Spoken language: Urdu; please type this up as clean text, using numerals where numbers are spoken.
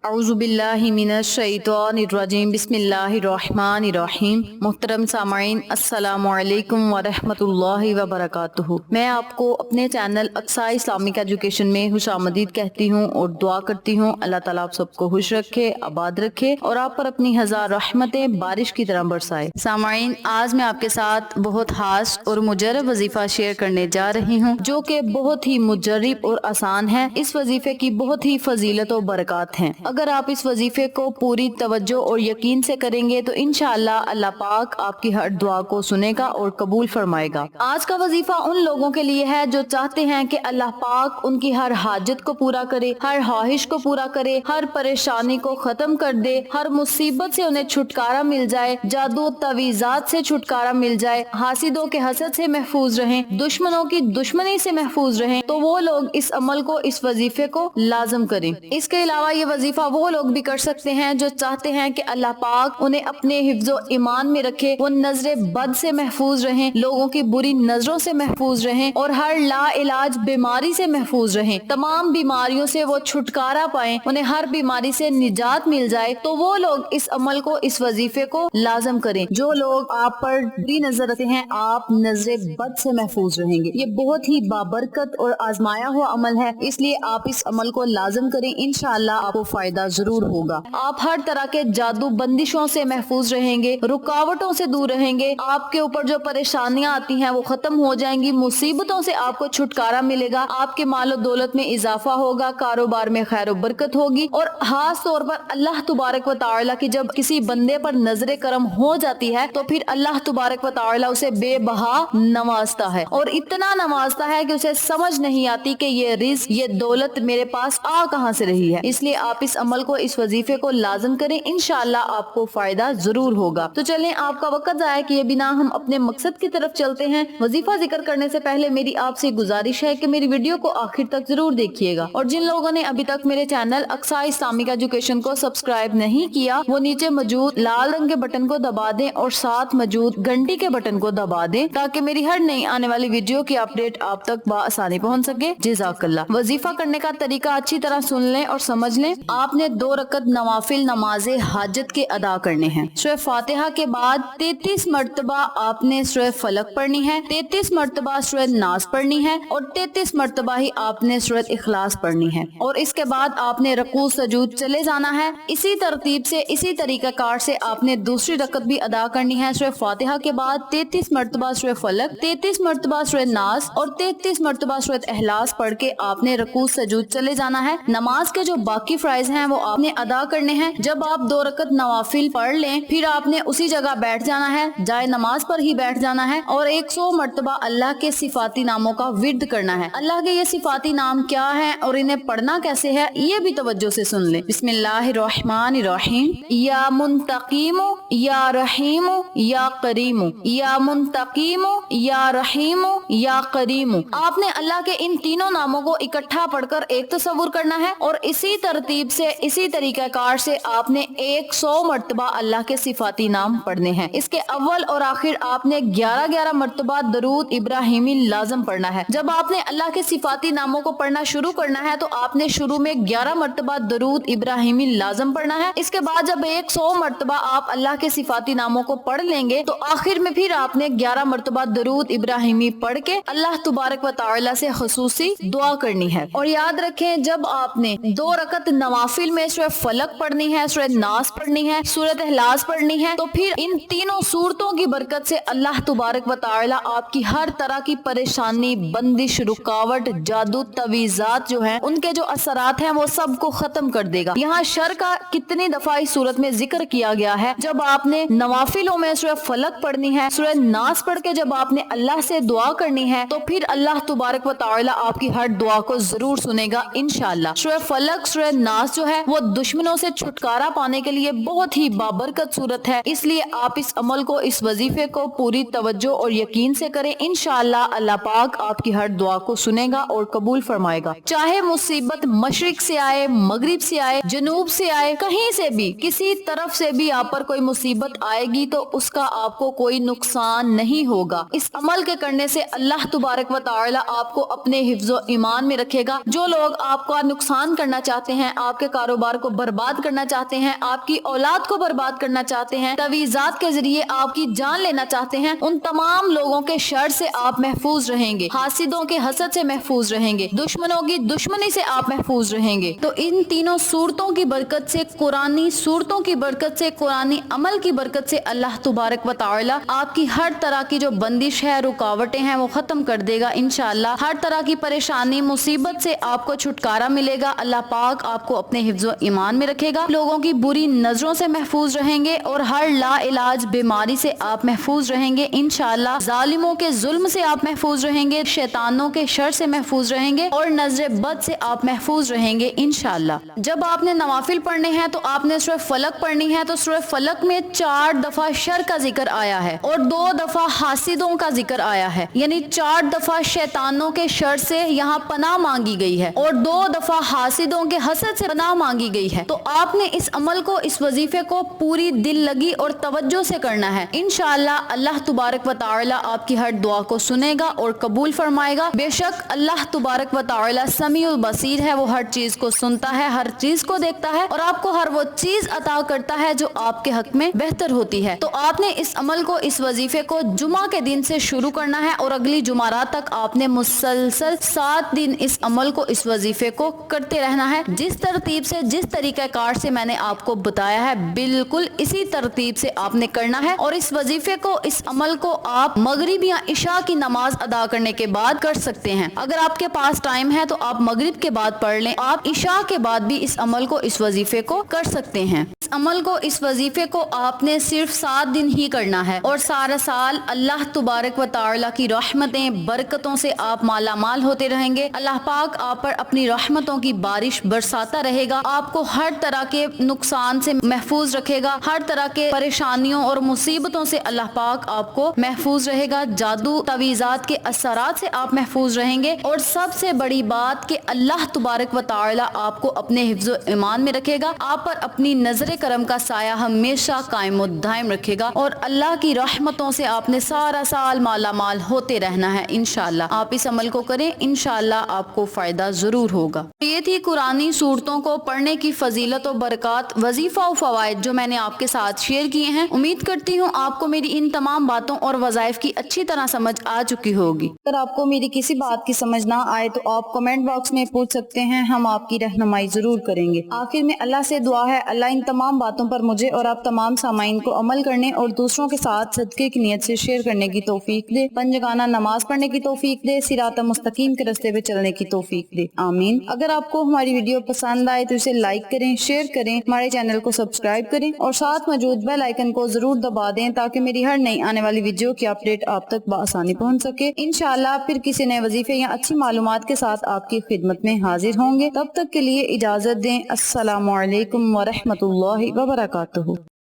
اعوذ باللہ من الشیطان الرجیم بسم اللہ الرحمن الرحیم۔ محترم سامعین السلام علیکم ورحمۃ اللہ وبرکاتہ۔ میں آپ کو اپنے چینل اقصیٰ اسلامک ایجوکیشن میں خوش آمدید کہتی ہوں اور دعا کرتی ہوں اللہ تعالیٰ آپ سب کو خوش رکھے، آباد رکھے اور آپ پر اپنی ہزار رحمتیں بارش کی طرح برسائے۔ سامعین، آج میں آپ کے ساتھ بہت خاص اور مجرب وظیفہ شیئر کرنے جا رہی ہوں جو کہ بہت ہی مجرب اور آسان ہے۔ اس وظیفے کی بہت ہی فضیلت و برکات ہیں۔ اگر آپ اس وظیفے کو پوری توجہ اور یقین سے کریں گے تو انشاءاللہ اللہ پاک آپ کی ہر دعا کو سنے گا اور قبول فرمائے گا۔ آج کا وظیفہ ان لوگوں کے لیے ہے جو چاہتے ہیں کہ اللہ پاک ان کی ہر حاجت کو پورا کرے، ہر خواہش کو پورا کرے، ہر پریشانی کو ختم کر دے، ہر مصیبت سے انہیں چھٹکارا مل جائے، جادو تعویذات سے چھٹکارا مل جائے، حاسدوں کے حسد سے محفوظ رہیں، دشمنوں کی دشمنی سے محفوظ رہیں، تو وہ لوگ اس عمل کو، اس وظیفے کو لازم کریں۔ اس کے علاوہ یہ وظیفہ وہ لوگ بھی کر سکتے ہیں جو چاہتے ہیں کہ اللہ پاک انہیں اپنے حفظ و ایمان میں رکھے، وہ نظر بد سے محفوظ رہیں، لوگوں کی بری نظروں سے محفوظ رہیں اور ہر لا علاج بیماری سے محفوظ رہیں، تمام بیماریوں سے وہ چھٹکارا پائیں، انہیں ہر بیماری سے نجات مل جائے، تو وہ لوگ اس عمل کو، اس وظیفے کو لازم کریں۔ جو لوگ آپ پر بری نظر رکھتے ہیں، آپ نظر بد سے محفوظ رہیں گے۔ یہ بہت ہی بابرکت اور آزمایا ہوا عمل ہے، اس لیے آپ اس عمل کو لازم کریں، انشاءاللہ آپ کو فائدہ ضرور ہوگا۔ آپ ہر طرح کے جادو بندشوں سے محفوظ رہیں گے، رکاوٹوں سے دور رہیں گے، آپ کے اوپر جو پریشانیاں آتی ہیں وہ ختم ہو جائیں گی، مصیبتوں سے آپ کو چھٹکارا ملے گا، آپ کے مال و دولت میں اضافہ ہوگا، کاروبار میں خیر و برکت ہوگی، اور خاص طور پر اللہ تبارک و تعالیٰ کی جب کسی بندے پر نظر کرم ہو جاتی ہے تو پھر اللہ تبارک و تعالیٰ اسے بے بہا نوازتا ہے، اور اتنا نوازتا ہے کہ اسے سمجھ نہیں آتی کہ یہ رزق، یہ دولت میرے پاس آ کہاں سے رہی ہے۔ اس لیے آپ اس عمل کو، اس وظیفے کو لازم کریں، انشاءاللہ آپ کو فائدہ ضرور ہوگا۔ تو چلیں آپ کا وقت ضائع کیے بنا ہم اپنے مقصد کی طرف چلتے ہیں۔ وظیفہ ذکر کرنے سے پہلے میری آپ سے گزارش ہے کہ میری ویڈیو کو آخر تک ضرور دیکھیے گا، اور جن لوگوں نے ابھی تک میرے چینل اقصیٰ اسلامک ایجوکیشن کو سبسکرائب نہیں کیا وہ نیچے موجود لال رنگ کے بٹن کو دبا دیں اور ساتھ موجود گھنٹی کے بٹن کو دبا دیں تاکہ میری ہر نئی آنے والی ویڈیو کی اپڈیٹ آپ تک بآسانی پہنچ سکے۔ جزاک اللہ۔ وظیفہ کرنے کا طریقہ اچھی طرح سن لیں اور سمجھ لیں۔ آپ نے 2 رکعت نوافل نماز حاجت کے ادا کرنے ہیں۔ سورہ فاتحہ کے بعد 33 مرتبہ آپ نے سورہ فلق پڑھنی ہے، 33 مرتبہ سورہ ناس پڑھنی ہے اور 33 مرتبہ ہی آپ نے سورہ اخلاص پڑھنی ہے، اور اس کے بعد آپ نے رکوع سجود چلے جانا ہے۔ اسی ترتیب سے، اسی طریقہ کار سے آپ نے دوسری رکعت بھی ادا کرنی ہے۔ سورہ فاتحہ کے بعد 33 مرتبہ سورہ فلق، 33 مرتبہ سورہ ناس اور 33 مرتبہ سورہ اخلاص پڑھ کے آپ نے رکوع سجود چلے جانا ہے۔ نماز کے جو باقی فرائض ہیں وہ آپ نے ادا کرنے ہیں۔ جب آپ 2 رکعت نوافل پڑھ لیں پھر آپ نے اسی جگہ بیٹھ جانا ہے، جائے نماز پر ہی بیٹھ جانا ہے، اور 100 مرتبہ اللہ کے صفاتی ناموں کا ورد کرنا ہے۔ اللہ کے یہ صفاتی نام کیا ہیں اور انہیں پڑھنا کیسے ہے یہ بھی توجہ سے سن لیں۔ بسم اللہ الرحمن الرحیم۔ یا منتقیم یا رحیم یا کریم، یا منتقیم یا رحیم یا کریم۔ آپ نے اللہ کے ان تینوں ناموں کو اکٹھا پڑھ کر ایک تصور کرنا ہے، اور اسی ترتیب سے، اسی طریقہ کار سے آپ نے 100 مرتبہ اللہ کے صفاتی نام پڑھنے ہیں۔ اس کے اول اور آخر آپ نے 11 مرتبہ درود ابراہیمی لازم پڑھنا ہے۔ جب آپ نے اللہ کے صفاتی ناموں کو پڑھنا شروع کرنا ہے تو آپ نے شروع میں 11 مرتبہ درود ابراہیمی لازم پڑھنا ہے۔ اس کے بعد جب 100 مرتبہ آپ اللہ کے صفاتی ناموں کو پڑھ لیں گے تو آخر میں پھر آپ نے 11 مرتبہ درود ابراہیمی پڑھ کے اللہ تبارک و تعالی سے خصوصی دعا کرنی ہے۔ اور یاد رکھیں جب آپ نے 2 رکعت نوافل میں سورہ فلق پڑھنی ہے، سورہ ناس پڑھنی ہے، سورہ اخلاص پڑھنی ہے، تو پھر ان تینوں سورتوں کی برکت سے اللہ تبارک و تعالی آپ کی ہر طرح کی پریشانی، بندش، رکاوٹ، جادو، تعویذات جو ہیں ان کے جو اثرات ہیں وہ سب کو ختم کر دے گا۔ یہاں شر کا کتنی دفعہ اس صورت میں ذکر کیا گیا ہے۔ جب آپ نے نوافلوں میں سورہ فلق پڑھنی ہے، سورہ ناس پڑھ کے جب آپ نے اللہ سے دعا کرنی ہے تو پھر اللہ تبارک و تعالی آپ کی ہر دعا کو ضرور سنے گا انشاءاللہ۔ سورہ فلق، سورہ ناس جو ہے وہ دشمنوں سے چھٹکارا پانے کے لیے بہت ہی بابرکت صورت ہے، اس لیے آپ اس عمل کو، اس وظیفے کو پوری توجہ اور یقین سے کریں، انشاءاللہ اللہ پاک آپ کی ہر دعا کو سنے گا اور قبول فرمائے گا۔ چاہے مصیبت مشرق سے آئے، مغرب سے آئے، جنوب سے آئے، کہیں سے بھی، کسی طرف سے بھی آپ پر کوئی مصیبت آئے گی تو اس کا آپ کو کوئی نقصان نہیں ہوگا۔ اس عمل کے کرنے سے اللہ تبارک و تعالی آپ کو اپنے حفظ و ایمان میں رکھے گا۔ جو لوگ آپ کا نقصان کرنا چاہتے ہیں، آپ کے کاروبار کو برباد کرنا چاہتے ہیں, آپ کی اولاد کو برباد کرنا چاہتے ہیں, تویزات کے ذریعے آپ کی جان لینا چاہتے ہیں, ان تمام لوگوں کے شر سے آپ محفوظ رہیں گے, حاسدوں کے حسد سے محفوظ رہیں گے, دشمنوں کی دشمنی سے آپ محفوظ رہیں گے. تو ان تینوں صورتوں کی برکت سے, قرآنی صورتوں کی برکت سے, قرآنی عمل کی برکت سے اللہ تبارک و تعالی آپ کی ہر طرح کی جو بندش ہے, رکاوٹیں ہیں, وہ ختم کر دے گا انشاءاللہ. ہر طرح کی پریشانی مصیبت سے آپ کو چھٹکارا ملے گا. اللہ پاک آپ کو اپنے حفظ و ایمان میں رکھے گا, لوگوں کی بری نظروں سے محفوظ رہیں گے اور ہر لا علاج بیماری سے آپ محفوظ رہیں گے انشاءاللہ. ظالموں کے ظلم سے آپ محفوظ رہیں گے, شیطانوں کے شر سے محفوظ رہیں گے اور نظر بد سے آپ محفوظ رہیں گے انشاءاللہ. جب آپ نے نوافل پڑھنے ہیں تو آپ نے سورہ فلق پڑھنی ہے, تو سورہ فلق میں 4 دفعہ شر کا ذکر آیا ہے اور 2 دفعہ حاسدوں کا ذکر آیا ہے, یعنی 4 دفعہ شیطانوں کے شر سے یہاں پناہ مانگی گئی ہے اور 2 دفعہ حاسدوں کے حسد سے پناہ مانگی گئی ہے. تو آپ نے اس عمل کو, اس وظیفے کو پوری دل لگی اور توجہ سے کرنا ہے انشاءاللہ. اللہ تبارک و تعالی آپ کی ہر دعا کو سنے گا اور قبول فرمائے گا. بے شک اللہ تبارک و تعالی سمیع البصیر ہے, وہ ہر چیز کو سنتا ہے, ہر چیز کو دیکھتا ہے اور آپ کو ہر وہ چیز عطا کرتا ہے جو آپ کے حق میں بہتر ہوتی ہے. تو آپ نے اس عمل کو, اس وظیفے کو جمعہ کے دن سے شروع کرنا ہے اور اگلی جمعرات تک آپ نے مسلسل 7 دن اس عمل کو, اس وظیفے کو کرتے رہنا ہے. جس ترتیب سے, جس طریقہ کار سے میں نے آپ کو بتایا ہے, بالکل اسی ترتیب سے آپ نے کرنا ہے. اور اس وظیفے کو, اس عمل کو آپ مغرب یا عشاء کی نماز ادا کرنے کے بعد کر سکتے ہیں. اگر آپ کے پاس ٹائم ہے تو آپ مغرب کے بعد پڑھ لیں, آپ عشاء کے بعد بھی اس عمل کو, اس وظیفے کو کر سکتے ہیں. اس عمل کو, اس وظیفے کو آپ نے صرف 7 دن ہی کرنا ہے اور سارا سال اللہ تبارک و تعالی کی رحمتیں, برکتوں سے آپ مالا مال ہوتے رہیں گے. اللہ پاک آپ پر اپنی رحمتوں کی بارش برساتا رہے گا, آپ کو ہر طرح کے نقصان سے محفوظ رکھے گا, ہر طرح کے پریشانیوں اور مصیبتوں سے اللہ پاک آپ کو محفوظ رہے گا, جادو تویزات کے اثرات سے آپ محفوظ رہیں گے. اور سب سے بڑی بات کہ اللہ تبارک و تعالی آپ کو اپنے حفظ و ایمان میں رکھے گا, آپ پر اپنی نظر کرم کا سایہ ہمیشہ قائم و دائم رکھے گا اور اللہ کی رحمتوں سے آپ نے سارا سال مالا مال ہوتے رہنا ہے انشاءاللہ. آپ اس عمل کو کریں, انشاءاللہ آپ کو فائدہ ضرور ہوگا. یہ تھی قرآنی صورتوں کو پڑھنے کی فضیلت و برکات, وظیفہ و فوائد جو میں نے آپ کے ساتھ شیئر کیے ہیں. امید کرتی ہوں آپ کو میری ان تمام باتوں اور وظائف کی اچھی طرح سمجھ آ چکی ہوگی. اگر آپ کو میری کسی بات کی سمجھ نہ آئے تو آپ کمنٹ باکس میں پوچھ سکتے ہیں, ہم آپ کی رہنمائی ضرور کریں گے. آخر میں اللہ سے دعا ہے, اللہ ان تمام باتوں پر مجھے اور آپ تمام سامعین کو عمل کرنے اور دوسروں کے ساتھ صدقے کی نیت سے شیئر کرنے کی توفیق دے, پنجگانہ نماز پڑھنے کی توفیق دے, صراط مستقیم کے راستے پہ چلنے کی توفیق دے, آمین. اگر آپ کو ہماری ویڈیو پسند آئے تو اسے لائک کریں, شیئر کریں, ہمارے چینل کو سبسکرائب کریں اور ساتھ موجود بیل آئیکن کو ضرور دبا دیں تاکہ میری ہر نئی آنے والی ویڈیو کی اپڈیٹ آپ تک بآسانی پہنچ سکے. انشاءاللہ پھر کسی نئے وظیفے یا اچھی معلومات کے ساتھ آپ کی خدمت میں حاضر ہوں گے. تب تک کے لیے اجازت دیں. السلام علیکم ورحمۃ اللہ وبرکاتہ.